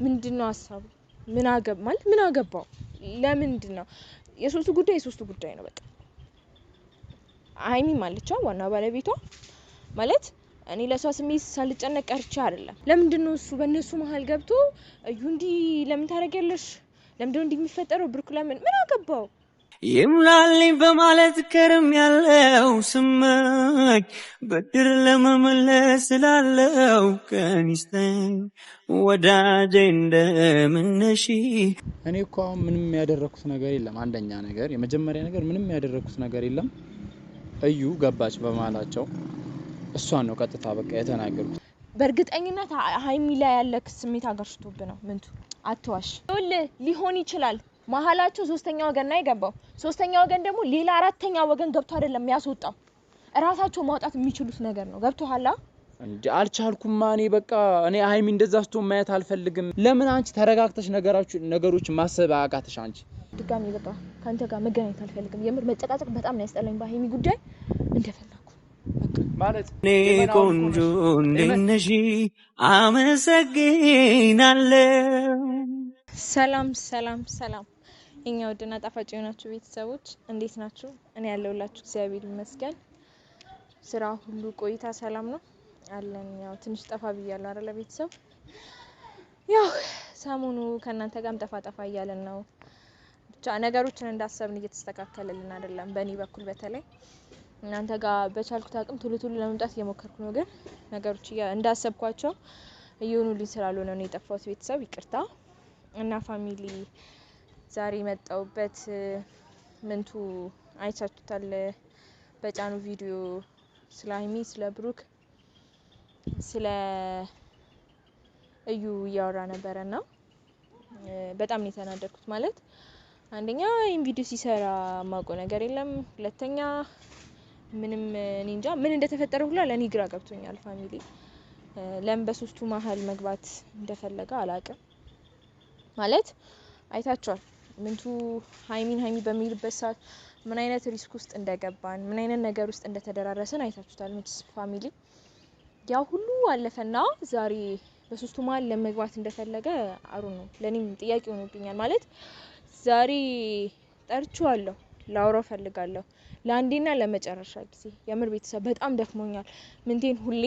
ምንድነው ሐሳቡ ምን አገባው ለምንድነው የሶስቱ ጉዳይ ነው በቃ ሃይሚ ማለቻ ዋና ባለቤቷ ማለት እኔ ለሷ ስሜት ሳልጨነቅ ቀርቼ አይደለም ለምንድነው እሱ በእነሱ መሃል ገብቶ እዩ እንዲ ለምን ታረጋለሽ ለምንድነው እንዲ የሚፈጠረው ብሩክ ምን አገባው ይምላልኝ በማለት ከርም ያለው ስመኝ በድር ለመመለስ ስላለው ከኒስተኝ ወዳጄ እንደምነሺ እኔ እኮ ምንም ያደረኩት ነገር የለም አንደኛ ነገር የመጀመሪያ ነገር ምንም ያደረኩት ነገር የለም እዩ ገባች በማላቸው እሷን ነው ቀጥታ በቃ የተናገሩት በእርግጠኝነት ሃይሚ ላይ ያለክ ስሜት አገርሽቶብ ነው ምንቱ አትዋሽ ሊሆን ይችላል መሃላቸው ሶስተኛ ወገን ላይ ገባው ሶስተኛ ወገን ደግሞ ሌላ አራተኛ ወገን ገብቶ አይደለም ያስወጣው እራሳቸው ማውጣት የሚችሉት ነገር ነው ገብቶሃል እንዴ አልቻልኩም ማኔ በቃ እኔ ሃይሚ እንደዛ ስትሆን ማየት አልፈልግም ለምን አንቺ ተረጋግተሽ ነገሮች ማሰብ አቃተሽ አንቺ ድጋሚ በቃ ካንተ ጋር መገናኘት አልፈልግም የምር መጨቃጨቅ በጣም ነው ያስጠላኝ በሃይሚ ጉዳይ እንደፈለኩ ማለት ቆንጆ እንደነሺ አመሰግናለሁ ሰላም እኛ ወድና ጣፋጭ የሆናችሁ ቤተሰቦች እንዴት ናችሁ እኔ ያለሁላችሁ እግዚአብሔር ይመስገን ስራ ሁሉ ቆይታ ሰላም ነው አለን ያው ትንሽ ጠፋ ብያለሁ አይደል ቤተሰብ ያው ሰሞኑ ከናንተ ጋርም ጠፋ እያለን ነው ብቻ ነገሮችን እንዳሰብን እየተስተካከለልን አይደለም በእኔ በኩል በተለይ እናንተ ጋር በቻልኩት አቅም ቶሎ ለመምጣት እየሞከርኩ ነው ግን ነገሮች እንዳሰብኳቸው እየሆኑልኝ ስላልሆነ ነው የጠፋሁት ቤተሰብ ይቅርታ እና ፋሚሊ ዛሬ መጣውበት ምንቱ አይቻችሁታል በጫኑ ቪዲዮ ስለ ሃይሚ ስለ ብሩክ ስለ እዩ ያወራ ነበርና በጣም ነው የተናደድኩት ማለት አንደኛ ይሄን ቪዲዮ ሲሰራ ማቆ ነገር የለም ሁለተኛ ምንም እኔ እንጃ ምን እንደተፈጠረ ሁሉ ለኔ ግራ ገብቶኛል ፋሚሊ ለምን በሶስቱ መሃል መግባት እንደፈለገ አላቀም ማለት አይታችኋል ምንቱ ሃይሚ በሚልበት ሰዓት ምን አይነት ሪስክ ውስጥ እንደገባን ምን አይነት ነገር ውስጥ እንደተደራረሰን አይታችሁታል ምትስ ፋሚሊ ያው ሁሉ አለፈና ዛሬ በሶስቱ መሃል ለመግባት እንደፈለገ አሩ ነው ለኔም ጥያቄ ሆኖብኛል ማለት ዛሬ ጠርቻለሁ ላውራው ፈልጋለሁ ለአንዴና ለመጨረሻ ጊዜ የምር ቤተሰብ በጣም ደክሞኛል ምንቴን ሁሌ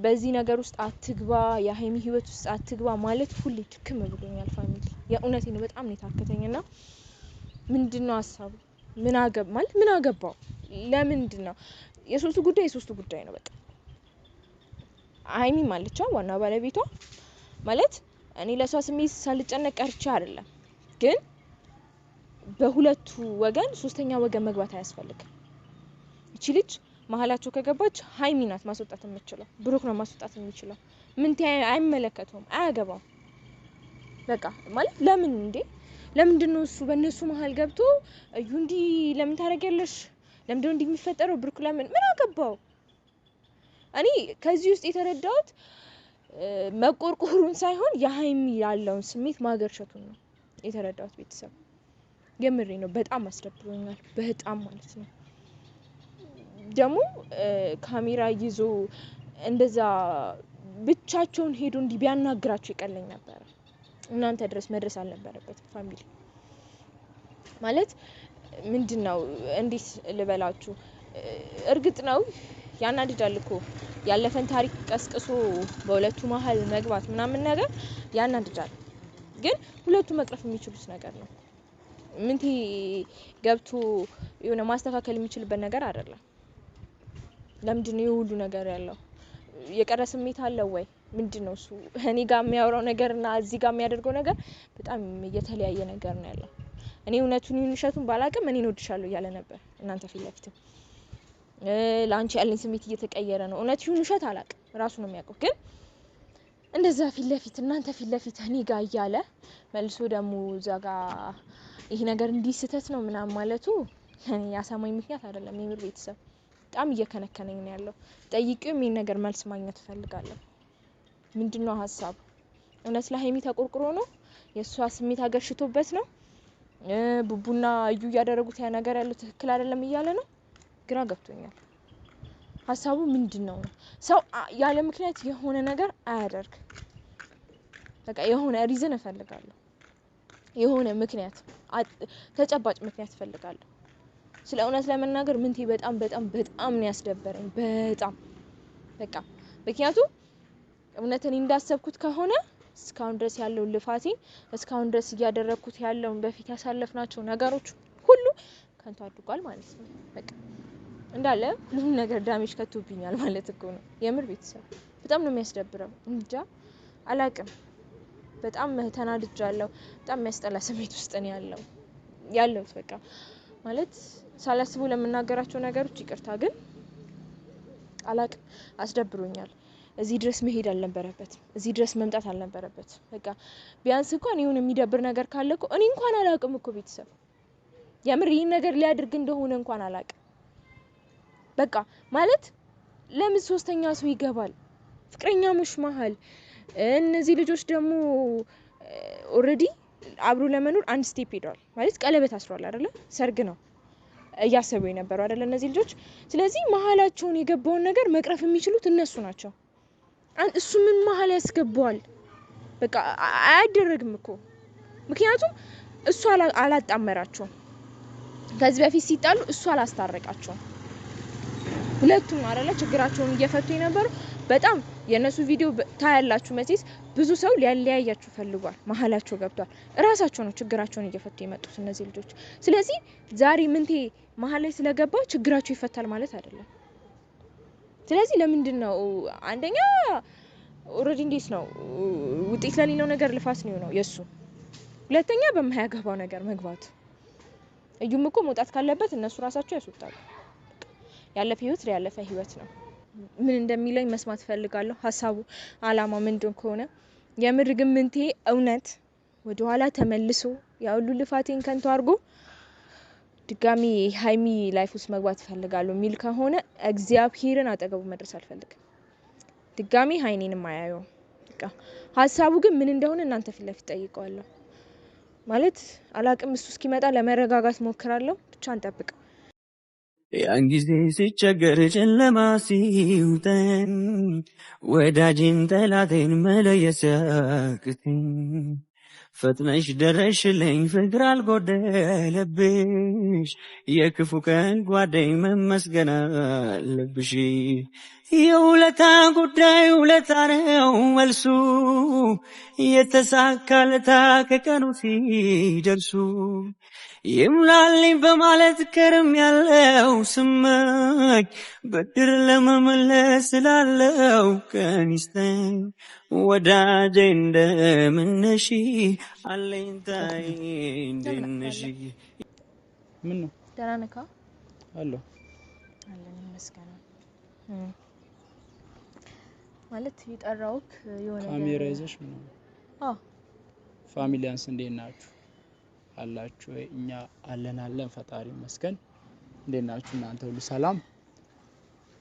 በዚህ ነገር ውስጥ አትግባ የሃይሚ ህይወት ውስጥ አትግባ ማለት ሁሌ ትክም ብሎኛል ፋሚሊ የእውነቴ ነው በጣም ነው የታከተኝና ምንድነው ሐሳቡ ምን አገባው ለምንድነው የሶስቱ ጉዳይ ነው በቃ ሃይሚ ማለቻ ዋና ባለቤቷ ማለት እኔ ለሷ ስሜት ሳልጨነቅ ቀርቼ አይደለም ግን በሁለቱ ወገን ሶስተኛ ወገን መግባት አያስፈልግም እቺ ልጅ መሃላቸው ከገባች ሃይሚ ናት ማስወጣት የምትችለው ብሩክ ነው ማስወጣት የሚችለው ምንቴ አይመለከተውም አያገባው በቃ ማለት ለምንድነው እሱ በእነሱ መሃል ገብቶ እዩ እንዲ ለምን ታረጋለሽ ለምንድነው እንዲ የሚፈጠረው ብሩክ ምን አገባው እኔ ከዚህ ውስጥ የተረዳሁት መቆርቆሩን ሳይሆን የሃይሚ ያለውን ስሜት ማገርሸቱን ነው የተረዳሁት ቤተሰብ የምሬ ነው በጣም አስደብሮኛል በጣም ማለት ነው ደግሞ ካሜራ ይዞ እንደዛ ብቻቸውን ሄዶ እንዲ ቢያናግራቸው ይቀለኝ ነበር እናንተ ድረስ መድረስ አልነበረበት ፋሚሊ ማለት ምንድነው እንዴት ልበላችሁ እርግጥ ነው ያናድዳል እኮ ያለፈን ታሪክ ቀስቅሶ በሁለቱ መሃል መግባት ምናምን ነገር ያናድዳል ግን ሁለቱ መቅረፍ የሚችሉት ነገር ነው ምንቴ ገብቶ የሆነ ማስተካከል የሚችልበት ነገር አይደለም ለምንድነው የሁሉ ነገር ያለው የቀረ ስሜት አለው ወይ ምንድነው እሱ እኔ ጋር የሚያወራው ነገርና እዚህ ጋር የሚያደርገው ነገር በጣም የተለያየ ነገር ነው ያለው እኔ እውነቱን ይንሸቱን ባላቀም እኔን ወድሻለሁ ያለ ነበር እናንተ ፊት ላንቺ ያለኝ ስሜት እየተቀየረ ነው እውነት ይሁን ውሸት አላቅም ራሱ ነው የሚያውቀው ግን እንደዛ ፊት እናንተ ፊት እኔ ጋር ያለ መልሶ ደግሞ ዛጋ ይሄ ነገር እንዲስተት ነው ምናምን ማለቱ ያሳማኝ ምክንያት አይደለም የምር ቤተሰብ በጣም እየከነከነኝ ነው ያለው ጠይቄው ምን ነገር መልስ ማግኘት ፈልጋለሁ ምንድነው ሐሳቡ እውነት ለሃይሚ ተቆርቁሮ ነው የሷ ስሜት አገርሽቶበት ነው ቡቡና እዩ ያደረጉት ያ ነገር ያለው ትክክል አይደለም እያለ ነው ግራ ገብቶኛል ሐሳቡ ምንድነው ሰው ያለ ምክንያት የሆነ ነገር አያደርግ በቃ የሆነ ሪዝን እፈልጋለሁ የሆነ ምክንያት ተጨባጭ ምክንያት እፈልጋለሁ ስለ እውነት ለመናገር ምንቴ በጣም ነው ያስደበረኝ በጣም በቃ ምክንያቱም እውነትን እንዳሰብኩት ከሆነ እስካሁን ድረስ ያለው ልፋቴ እስካሁን ድረስ ያደረኩት ያለው በፊት ያሳለፍናቸው ነገሮች ሁሉ ከንቱ አድርጓል ማለት ነው በቃ እንዳለ ሁሉ ነገር ዳሜጅ ከቶብኛል ማለት እኮ ነው የምር ቤተሰብ በጣም ነው የሚያስደብረው እንጃ አላቅም በጣም ተናድጃለሁ በጣም የሚያስጠላ ስሜት ውስጥ ነው ያለው በቃ ማለት ሳላስበው ለምናገራቸው ነገሮች ይቅርታ ግን አላቅም አስደብሮኛል እዚህ ድረስ መሄድ አልነበረበት እዚህ ድረስ መምጣት አልነበረበት በቃ ቢያንስ እንኳን ይሁን የሚደብር ነገር ካለ እኮ እኔ እንኳን አላቅም እኮ ቤተሰብ የምር ይሄን ነገር ሊያድርግ እንደሆነ እንኳን አላቅም በቃ ማለት ለምን ሶስተኛ ሰው ይገባል ፍቅረኛሞች መሃል እነዚህ ልጆች ደግሞ ኦሬዲ አብሮ ለመኖር አንድ ስቴፕ ሄዷል ማለት ቀለበት አስሯል አይደለ ሰርግ ነው እያሰቡ የነበረው አይደለ እነዚህ ልጆች ስለዚህ መሃላቸውን የገባውን ነገር መቅረፍ የሚችሉት እነሱ ናቸው እሱ ምን መሃል ያስገባዋል በቃ አያደርግም እኮ ምክንያቱም እሱ አላጣመራቸው ከዚህ በፊት ሲጣሉ እሱ አላስታረቃቸው ሁለቱም አይደለ ችግራቸውን እየፈቱ የነበሩ በጣም የነሱ ቪዲዮ ታያላችሁ መቼስ ብዙ ሰው ሊያለያያችሁ ፈልጓል መሃላቸው ገብቷል ራሳቸው ነው ችግራቸውን እየፈቱ የመጡት እነዚህ ልጆች ስለዚህ ዛሬ ምንቴ መሃል ላይ ስለገባ ችግራቸው ይፈታል ማለት አይደለም ስለዚህ ለምንድን ነው አንደኛ ኦሬዲ እንዴት ነው ውጤት ለሌለው ነገር ልፋት ነው የሱ ሁለተኛ በማያገባው ነገር መግባት እዩም እኮ መውጣት ካለበት እነሱ ራሳቸው ያስወጣሉ ያለፈ ህይወት ነው ምን እንደሚለኝ መስማት ፈልጋለሁ ሐሳቡ አላማው ምን እንደሆነ የምር ግን ምንቴ እውነት ወደ ኋላ ተመልሶ ያውሉ ልፋቴን ከንቱ አርጎ ድጋሚ ሃይሚ ላይፍ ውስጥ መግባት ፈልጋለሁ ሚል ከሆነ እግዚአብሔርን አጠገቡ መድረስ አልፈልግም ድጋሚ ሃይኔንም አያየው በቃ ሐሳቡ ግን ምን እንደሆነ እናንተ ፊት ለፊት ጠይቀዋለሁ ማለት አላቅም እሱ እስኪመጣ ለመረጋጋት ሞክራለሁ ብቻ እንጠብቅ ያን ጊዜ ሲቸገር ጨለማ ሲውጠን ወዳጅን ጠላቴን መለየት ሲያቅተኝ ፈጥነሽ ደረሽልኝ ፍቅር አልጎደለብሽ የክፉ ቀን ጓደኝ መመስገን አለብሽ የውለታ ጉዳይ ውለታ ነው መልሱ የተሳካለታ ከቀኑ ሲደርሱ ይምላልኝ በማለት ከርም ያለው ስመኝ በድር ለመመለስ ስላለው ቀን ይስጠኝ ወዳጄ እንደምነሽ አለኝታዬ እንደነሽ ምን ነው ደህና ነህ አሎ አለን ይመስገን ማለት ይጠራውክ የሆነ ካሜራ ይዘሽ ምን አዎ ፋሚሊያንስ እንዴት ናችሁ አላችሁ እኛ አለን ፈጣሪ ይመስገን እንዴት ናችሁ እናንተ ሁሉ ሰላም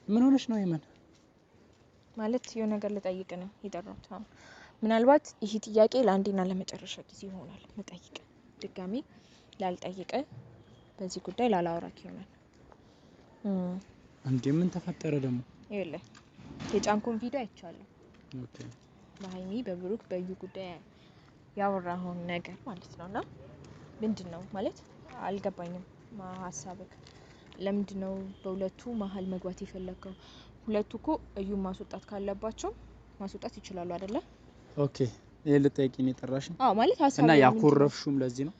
ምን ሆነሽ ነው የምን ማለት የሆነ ነገር ልጠይቅ ነው የጠራሁት ምናልባት ይሄ ጥያቄ ለአንዴና ለመጨረሻ ጊዜ ይሆናል መጠይቅ ድጋሚ ላልጠይቅ በዚህ ጉዳይ ላላወራክ ይሆናል እንዴ ምን ተፈጠረ ደግሞ ይኸውልህ የጫንኩን ቪዲዮ አይቻለሁ ኦኬ በሃይሚ በብሩክ በዩ ጉዳይ ያወራሁን ነገር ማለት ነውና ምንድነው ማለት አልገባኝም ሐሳብክ ለምንድነው በሁለቱ መሃል መግባት የፈለከው ሁለቱ እኮ እዩ ማስወጣት ካለባቸው ማስወጣት ይችላሉ አይደለ ኦኬ ይሄ ልጠይቂኝ የጠራሽ አዎ ማለት ሐሳብ እና ያኮረፍሹም ለዚህ ነው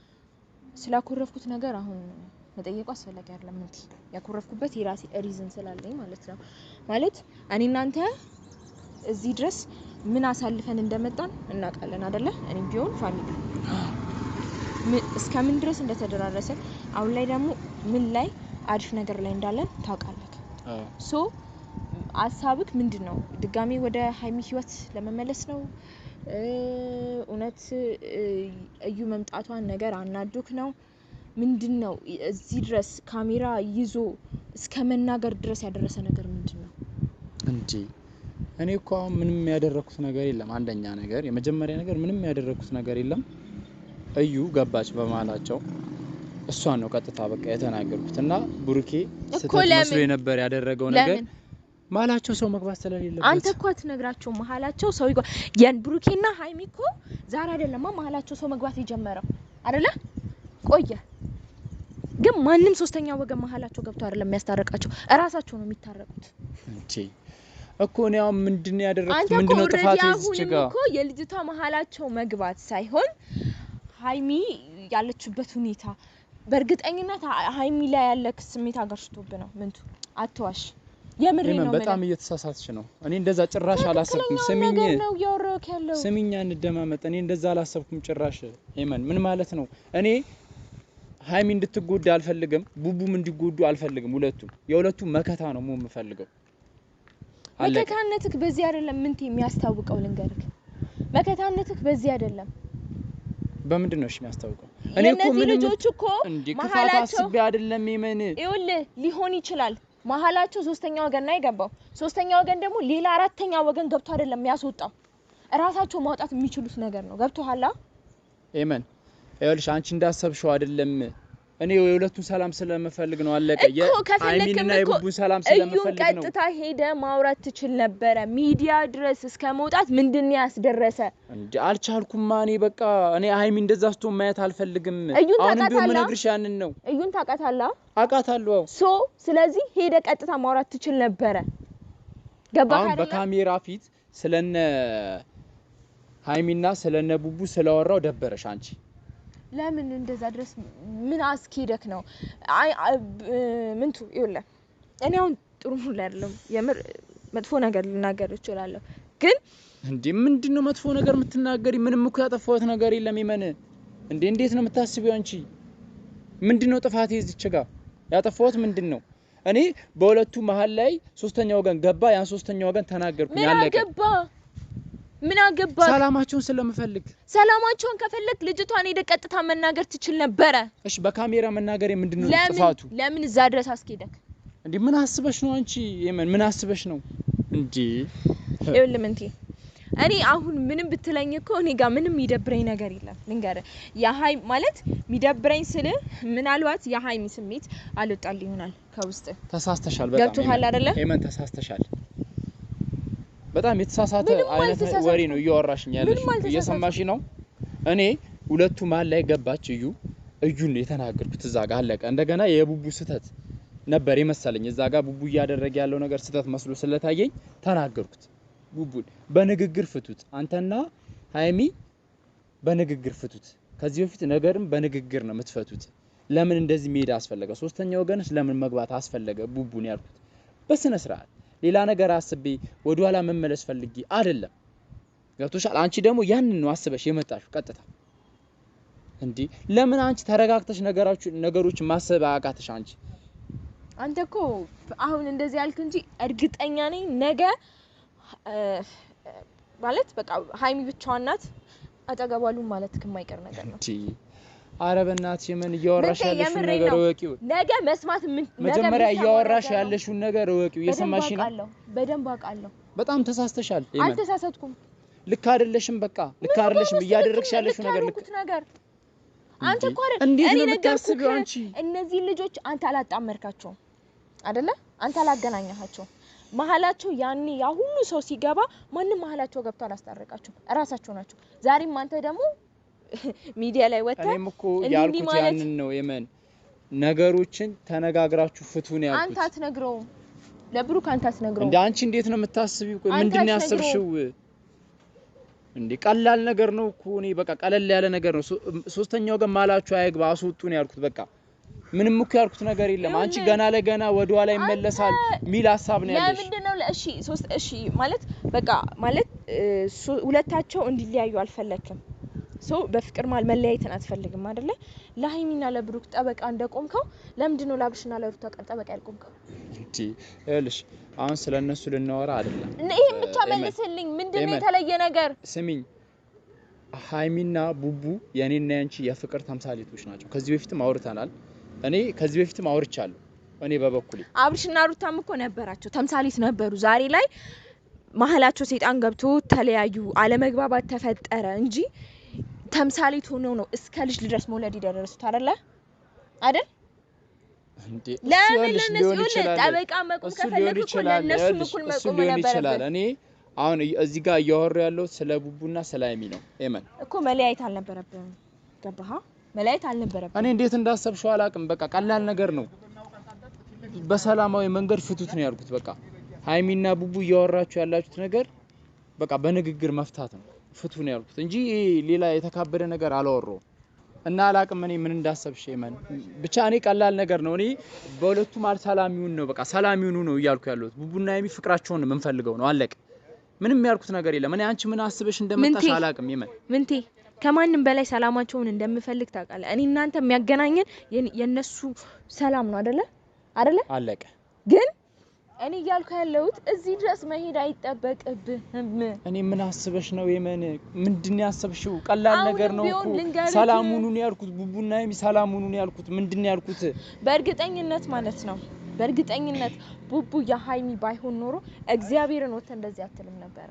ስላኮረፍኩት ነገር አሁን መጠየቁ አስፈላጊ አይደለም እንዴ ያኮረፍኩበት የራሴ ሪዝን ስላለኝ ማለት ነው ማለት እኔ እናንተ እዚህ ድረስ ምን አሳልፈን እንደመጣን እናውቃለን አይደለ እኔም ቢሆን ፋሚሊ እስከምን ድረስ እንደተደራረሰን አሁን ላይ ደግሞ ምን ላይ አሪፍ ነገር ላይ እንዳለን ታውቃለህ ሶ ሐሳብክ ምንድነው ድጋሚ ወደ ሃይሚ ህይወት ለመመለስ ነው እውነት እዩ መምጣቷን ነገር አናዶክ ነው ምንድነው እዚህ ድረስ ካሜራ ይዞ እስከ መናገር ድረስ ያደረሰ ነገር ምንድነው እንጂ እኔ እኮ ምንም ያደረኩት ነገር የለም አንደኛ ነገር የመጀመሪያ ነገር ምንም ያደረኩት ነገር የለም እዩ ገባች በማላቸው እሷን ነው ቀጥታ በቃ የተናገርኩትና ብሩኬ ስተት መስሎ ነበር ያደረገው ነገር ማላቸው ሰው መግባት ስለሌለበት አንተ እኮ አትነግራቸው መሐላቸው ሰው ይጓ ያን ብሩኬና ሃይሚ እኮ ዛሬ አይደለም መሐላቸው ሰው መግባት የጀመረው አይደለ ቆየ ግን ማንንም ሶስተኛ ወገን መሐላቸው ገብቶ አይደለም የሚያስታርቃቸው እራሳቸው ነው የሚታረቁት እንጂ እኮ ነው ያው ምንድነው ያደረኩት ምንድነው ጥፋት እዚች ጋር እኮ የልጅቷ መሐላቸው መግባት ሳይሆን ሃይሚ ያለችበት ሁኔታ በእርግጠኝነት ሃይሚ ላይ ያለ ስሜት አገርሽቶብ ነው ምንቱ አትዋሽ የምሬ ነው በጣም እየተሳሳተች ነው እኔ እንደዛ ጭራሽ አላሰብኩም ስሚኝ እንደማመጥ እኔ እንደዛ አላሰብኩም ጭራሽ ኤመን ምን ማለት ነው እኔ ሃይሚ እንድትጎዳ አልፈልግም ቡቡም እንዲጎዱ አልፈልግም የሁለቱም መከታ ነው የምፈልገው መከታነትክ በዚህ አይደለም ምንት የሚያስታውቀው ልንገርክ መከታነትክ በዚህ አይደለም በምንድን ነው እሺ የሚያስታውቀው እኔ እኮ ምን ልጆች እኮ መሐላቸው አስቤ አይደለም ኤመን ይኸውልህ ሊሆን ይችላል መሐላቸው ሶስተኛ ወገን ነው የገባው ሶስተኛ ወገን ደግሞ ሌላ አራተኛ ወገን ገብቶ አይደለም የሚያስወጣው ራሳቸው ማውጣት የሚችሉት ነገር ነው ገብቶሃል ኤመን ይኸውልሽ አንቺ እንዳሰብሽው አይደለም እኔ የሁለቱን ሰላም ስለምፈልግ ነው አለቀ የአይሚንና የቡቡን ሰላም ስለምፈልግ ነው ቀጥታ ሄደ ማውራት ትችል ነበር ሚዲያ ድረስ እስከ መውጣት ምንድነው ያስደረሰ እንዴ አልቻልኩም ማኔ በቃ እኔ አይሚ እንደዛ ስቶ ማየት አልፈልግም አሁን ቢሆን ምነግርሽ ያንን ነው እዩን ታቃታለህ አቃታለሁ ሶ ስለዚህ ሄደ ቀጥታ ማውራት ትችል ነበር ገባህ አይደል በካሜራ ፊት ስለነ ሃይሚና ስለነ ቡቡ ስለወራው ደበረሽ አንቺ ለምን እንደዛ ድረስ ምን አስኪደክ ነው አይ ምንቱ ይውላ እኔ አሁን ጥሩ ሙሉ አይደለም የምር መጥፎ ነገር ልናገር እችላለሁ ግን እንዴ ምንድነው መጥፎ ነገር የምትናገሪ ምንም እኮ ያጠፋሁት ነገር የለም ይመን እንዴ እንዴት ነው የምታስቢው አንቺ ምንድነው ጥፋቴ እዚች ጋር ያጠፋሁት ምንድነው እኔ በሁለቱ መሃል ላይ ሶስተኛ ወገን ገባ ያን ሶስተኛ ወገን ተናገርኩኝ ያለቀ ምን አገባ ሰላማቸውን ስለምፈልግ ሰላማቸውን ከፈለክ ልጅቷን ሄደ ቀጥታ መናገር ትችል ነበር እሺ በካሜራ መናገር ምንድነው ጥፋቱ ለምን እዛ ድረስ አስኬደክ እንዴ ምን አስበሽ ነው አንቺ የምን ምን አስበሽ ነው እንዴ ይኸውልህ እኔ አሁን ምንም ብትለኝ እኮ እኔ ጋር ምንም ይደብረኝ ነገር የለም ልንገር የሃይ ማለት የሚደብረኝ ስለ ምናልባት የሃይሚ ስሜት አልወጣል ይሆናል ከውስጥ ተሳስተሻል በጣም ገብቶሃል አይደለ ኤመን ተሳስተሻል በጣም የተሳሳተ አይነት ወሬ ነው እያወራሽኝ ያለሽ እየሰማሽ ነው እኔ ሁለቱ ማል ላይ ገባች እዩን የተናገርኩት እዛ ጋር አለቀ እንደገና የቡቡ ስተት ነበር የመሰለኝ እዛ ጋር ቡቡ ያደረገ ያለው ነገር ስተት መስሎ ስለታየኝ ተናገርኩት ቡቡን በንግግር ፍቱት አንተና ሃይሚ በንግግር ፍቱት ከዚህ በፊት ነገርም በንግግር ነው የምትፈቱት ለምን እንደዚህ ሜዳ አስፈለገ ሶስተኛ ወገንስ ለምን መግባት አስፈለገ ቡቡን ያልኩት በስነ ስርዓት ሌላ ነገር አስቤ ወደ ኋላ መመለስ ፈልጊ አይደለም ገብቶሻል አንቺ ደግሞ ያንን ነው አስበሽ የመጣሽው ቀጥታ እንዴ ለምን አንቺ ተረጋግተሽ ነገሮች ማሰብ አቃተሽ አንተ እኮ አሁን እንደዚህ ያልክ እንጂ እርግጠኛ ነኝ ነገ ማለት በቃ ሃይሚ ብቻዋን ናት አጠገባሉ ማለት ከማይቀር ነገር ነው አረበናት የምን እያወራሽ ያለሽው ነገር ወቂው ነገ መስማት መጀመሪያ እያወራሽ ያለሽው ነገር ወቂው እየሰማሽ ነው በደንብ አውቃለሁ በጣም ተሳስተሻል የምን አልተሳሳትኩም ልክ አይደለሽም በቃ ልክ አይደለሽም እያደረግሽ ያለሽው ነገር ልክ አንተ እኮ እንዴት ነው የምታስቢው አንቺ እነዚህ ልጆች አንተ አላጣመርካቸው አይደለ አንተ አላገናኛቸው መሐላቸው ያኔ ያ ሁሉ ሰው ሲገባ ማንንም መሐላቸው ገብቶ አላስታረቃቸው ራሳቸው ናቸው ዛሬም አንተ ደግሞ ሚዲያ ላይ ወጣ እኔም እኮ ያልኩት ያንን ነው የመን ነገሮችን ተነጋግራችሁ ፍቱን ያልኩት አንተ አትነግረው ለብሩክ አንተ አትነግረው እንዴ አንቺ እንዴት ነው የምታስቢው ምንድነው ያሰብሽው እንዴ ቀላል ነገር ነው እኮ እኔ በቃ ቀለል ያለ ነገር ነው ሶስተኛው ጋር ማላችሁ አይግባ አስወጡን ያልኩት በቃ ምንም እኮ ያልኩት ነገር የለም አንቺ ገና ለገና ወደ ኋላ ይመለሳል ሚል ሐሳብ ነው ያለሽ ለምንድነው እሺ ማለት በቃ ማለት ሁለታቸው እንዲለያዩ አልፈለክም ሶ በፍቅር መለያየትን አትፈልግም አይደለ ለሃይሚና ለብሩክ ጠበቃ እንደቆምከው ለምንድነው ለአብሽና ለሩታ ጠበቃ ያልቆምከው እንዴ ይኸውልሽ አሁን ስለነሱ ልናወራ አይደለም ይሄን ብቻ መልስልኝ ምንድነው የተለየ ነገር ስሚኝ ሃይሚና ቡቡ የኔና ያንቺ የፍቅር ተምሳሌቶች ናቸው ከዚህ በፊትም አውርተናል እኔ ከዚህ በፊትም አውርቻለሁ እኔ በበኩሌ አብሽና ሩታም እኮ ነበራቸው ተምሳሌት ነበሩ ዛሬ ላይ መሐላቸው ሰይጣን ገብቶ ተለያዩ አለመግባባት ተፈጠረ እንጂ ተምሳሌት ሆኖ ነው እስከ ልጅ ድረስ መውለድ ይደረሱት አይደል ለምን ለነሱ ጠበቃ መቆም ከፈለኩ እኮ ለነሱ እኩል መቆም ነበረበት። እኔ አሁን እዚህ ጋር እያወራሁ ያለው ስለ ቡቡና ስለ ሃይሚ ነው። ኤመን እኮ መለያየት አልነበረብህም። ገባህ? መለያየት አልነበረብህም። እኔ እንዴት እንዳሰብሽው አላውቅም። በቃ ቀላል ነገር ነው። በሰላማዊ መንገድ ፍቱት ነው ያልኩት። በቃ ሃይሚና ቡቡ እያወራችሁ ያላችሁት ነገር በቃ በንግግር መፍታት ነው። ፍቱ ነው ያልኩት እንጂ ሌላ የተካበደ ነገር አላወራሁም። እና አላውቅም እኔ ምን እንዳሰብሽ ኤመን። ብቻ እኔ ቀላል ነገር ነው። እኔ በሁለቱ ማለት ሰላም ይሁን ነው በቃ ሰላም ይሁኑ ነው እያልኩ ያለሁት። ቡቡና ሃይሚ ፍቅራቸውን ነው የምንፈልገው ነው አለቀ። ምንም ያልኩት ነገር የለም። እኔ አንቺ ምን አስበሽ እንደመጣሽ አላውቅም ኤመን። ምንቴ ከማንም በላይ ሰላማቸውን እንደምፈልግ ታውቃለህ። እኔ እናንተ የሚያገናኘን የነሱ ሰላም ነው አይደለ? አለቀ። ግን እኔ እያልኩ ያለሁት እዚህ ድረስ መሄድ አይጠበቅብህም። እኔ ምን አስበሽ ነው ኤመን? ምንድነው ያሰብሽው? ቀላል ነገር ነው እኮ ሰላም ሁኑ ነው ያልኩት። ቡቡና ሃይሚ ሰላም ሁኑ ነው ያልኩት። ምንድነው ያልኩት? በእርግጠኝነት ማለት ነው በእርግጠኝነት ቡቡ የሃይሚ ባይሆን ኖሮ እግዚአብሔርን ወተ እንደዚህ አትልም ነበር።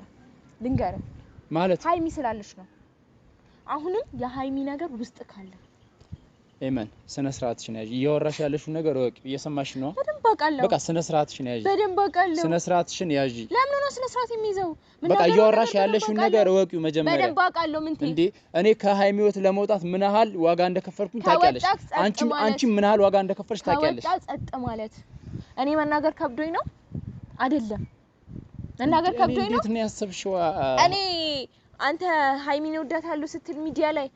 ልንገርህ ማለት ሃይሚ ስላለች ነው። አሁንም የሃይሚ ነገር ውስጥ ካለ ኤመን ስነ ስርዓትሽን ያዢ። እያወራሽ ያለሽው ነገር ወቅ እየሰማሽ ነው። በደንብ አውቃለሁ። በቃ ስነ ስርዓትሽን ያዢ። በደንብ አውቃለሁ። ስነ ስርዓትሽን ያዢ። ለምን ነው ስነ ስርዓት የሚይዘው? በቃ እያወራሽ ያለሽው ነገር ወቂው መጀመሪያ። በደንብ አውቃለሁ። ምን እንዴ እኔ ከሃይሚ ህይወት ለመውጣት ምን ያህል ዋጋ እንደከፈልኩኝ ታውቂያለሽ። አንቺም ምን ያህል ዋጋ እንደከፈልሽ ታውቂያለሽ። ከወጣ ጸጥ ማለት እኔ መናገር ከብዶኝ ነው አይደለም? መናገር ከብዶኝ ነው። እንዴት ነው ያሰብሽው? እኔ አንተ ሃይሚን ወዳታለሁ ስትል ሚዲያ ላይ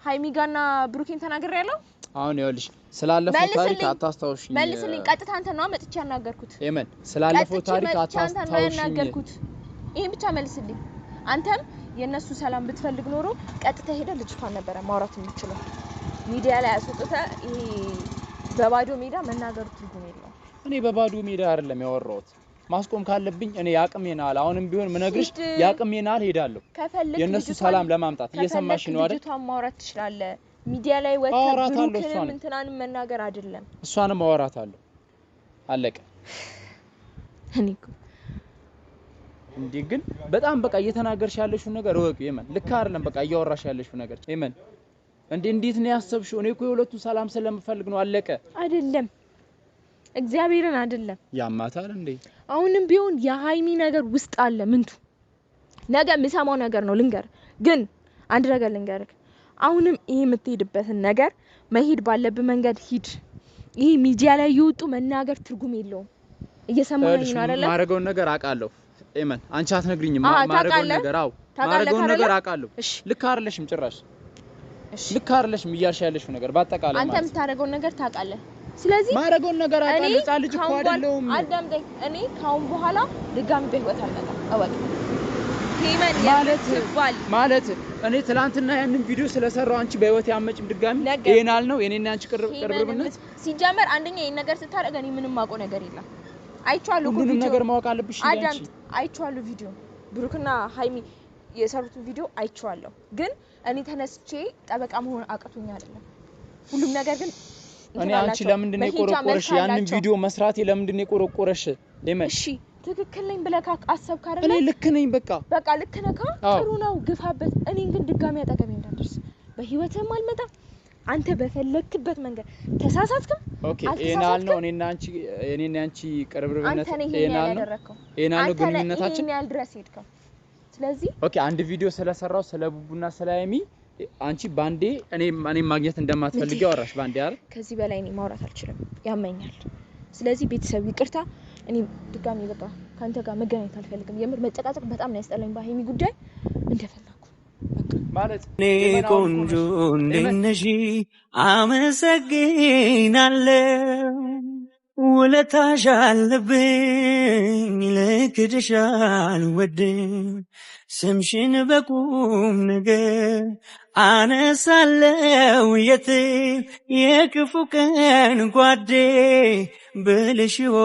ሃይሚ ጋርና ብሩኬን ተናግሬያለሁ። አሁን ይኸውልሽ ስላለፈው ታሪክ አታስታውሽኝ። መልስልኝ። ቀጥታ አንተ ነው መጥቼ ያናገርኩት ኤመን። ስላለፈው ታሪክ አታስታውሽኝ። ይሄን ብቻ መልስልኝ። አንተም የነሱ ሰላም ብትፈልግ ኖሮ ቀጥታ ሄደ ልጅቷን ነበር ማውራት የምትችለው። ሚዲያ ላይ አስወጥተህ ይሄ በባዶ ሜዳ መናገር ትርጉም የለውም። እኔ በባዶ ሜዳ አይደለም ያወራሁት። ማስቆም ካለብኝ እኔ ያቅሜን አለ አሁንም ቢሆን ምነግርሽ ያቅሜን አለ ሄዳለሁ። የነሱ ሰላም ለማምጣት እየሰማሽ ነው አይደል? ልጅቷን ማውራት ትችላለህ። ሚዲያ ላይ ወጥተህ ብሩክንም እንትናንም መናገር አይደለም። እሷንም አወራታለሁ። አለቀ። እኔኮ እንዴ ግን በጣም በቃ እየተናገርሽ ያለሽው ነገር ወቅ ኤመን ልክ አይደለም። በቃ እያወራሽ ያለሽው ነገር ኤመን እንዴት ነው ያሰብሽው? እኔ እኮ የሁለቱ ሰላም ስለምፈልግ ነው። አለቀ። አይደለም እግዚአብሔርን አይደለም። ያማታል እንዴ? አሁንም ቢሆን የሃይሚ ነገር ውስጥ አለ። ምንቱ ነገ የምሰማው ነገር ነው። ልንገር ግን አንድ ነገር ልንገርክ። አሁንም ይሄ የምትሄድበትን ነገር መሄድ ባለብህ መንገድ ሂድ። ይሄ ሚዲያ ላይ ይወጡ መናገር ትርጉም የለውም። እየሰማኸኝ ነው አይደል? ማረገውን ነገር አውቃለሁ ኤመን። አንቺ አትነግሪኝም ማረገውን ነገር። አው ማረገውን ነገር አውቃለሁ። ልክ አይደለሽም ጭራሽ። ልክ አይደለሽም እያልሽ ያለሽው ነገር ባጠቃላይ ማለት አንተ የምታረገውን ነገር ታውቃለህ። ስለዚህ ማረገውን ነገር አውቃለሁ። ህፃን ልጅ እኮ አይደለሁም። አዳምጠኝ። እኔ ካሁን በኋላ ድጋሚ በህይወት አልመጣም። አወቅ ሄመን ማለት እኔ ትላንትና ያንን ቪዲዮ ስለሰራው አንቺ በህይወት ያመጭም ድጋሚ ይሄናል ነው የኔና አንቺ ቅርብነት። ሲጀመር አንደኛ ይሄን ነገር ስታደርግ እኔ ምንም ማውቀው ነገር የለም። አይቻለሁ እኮ ምንም ነገር ማወቅ አለብሽ እንዴ? አዳምጥ። አይቻለሁ ቪዲዮ ብሩክና ሃይሚ የሰሩትን ቪዲዮ አይቻለሁ። ግን እኔ ተነስቼ ጠበቃ መሆን አቅቶኝ አይደለም። ሁሉም ነገር ግን እኔ አንቺ ለምንድን ነው የቆረቆረሽ? ያንን ቪዲዮ መስራቴ ለምንድን ነው የቆረቆረሽ? ለምን? እሺ ትክክል ነኝ ብለህ አሰብክ አይደል? እኔ ልክ ነኝ። በቃ ልክ ነህ። ጥሩ ነው፣ ግፋበት። እኔን ግን ድጋሚ አጠገቤ እንዳትደርስ። በህይወትም አልመጣም። አንተ በፈለክበት መንገድ ተሳሳትክም። ኦኬ ኤናል ነው እኔና አንቺ ቅርብርብነት ኤናል ነው ግንኙነታችን። እኔ ያል ድረስ ሄድከው። ስለዚህ ኦኬ አንድ ቪዲዮ ስለሰራው ስለ ቡቡና ስለ ሃይሚ አንቺ ባንዴ እኔ ማግኘት እንደማትፈልጊ አወራሽ። ባንዴ አይደል? ከዚህ በላይ እኔ ማውራት አልችልም፣ ያመኛል። ስለዚህ ቤተሰብ ይቅርታ። እኔ ድጋሚ በቃ ካንተ ጋር መገናኘት አልፈልግም። የምር መጨቃጨቅ በጣም ነው ያስጠላኝ በሃይሚ ጉዳይ። እንደፈለኩ ማለት እኔ ቆንጆ እንደነሽ አመሰግናለሁ። ውለታሽ አለብኝ ልክድሽ አልወድም። ስምሽን በቁም ነገር አነሳለው የክፉ ቀን ጓዴ ብልሽዎ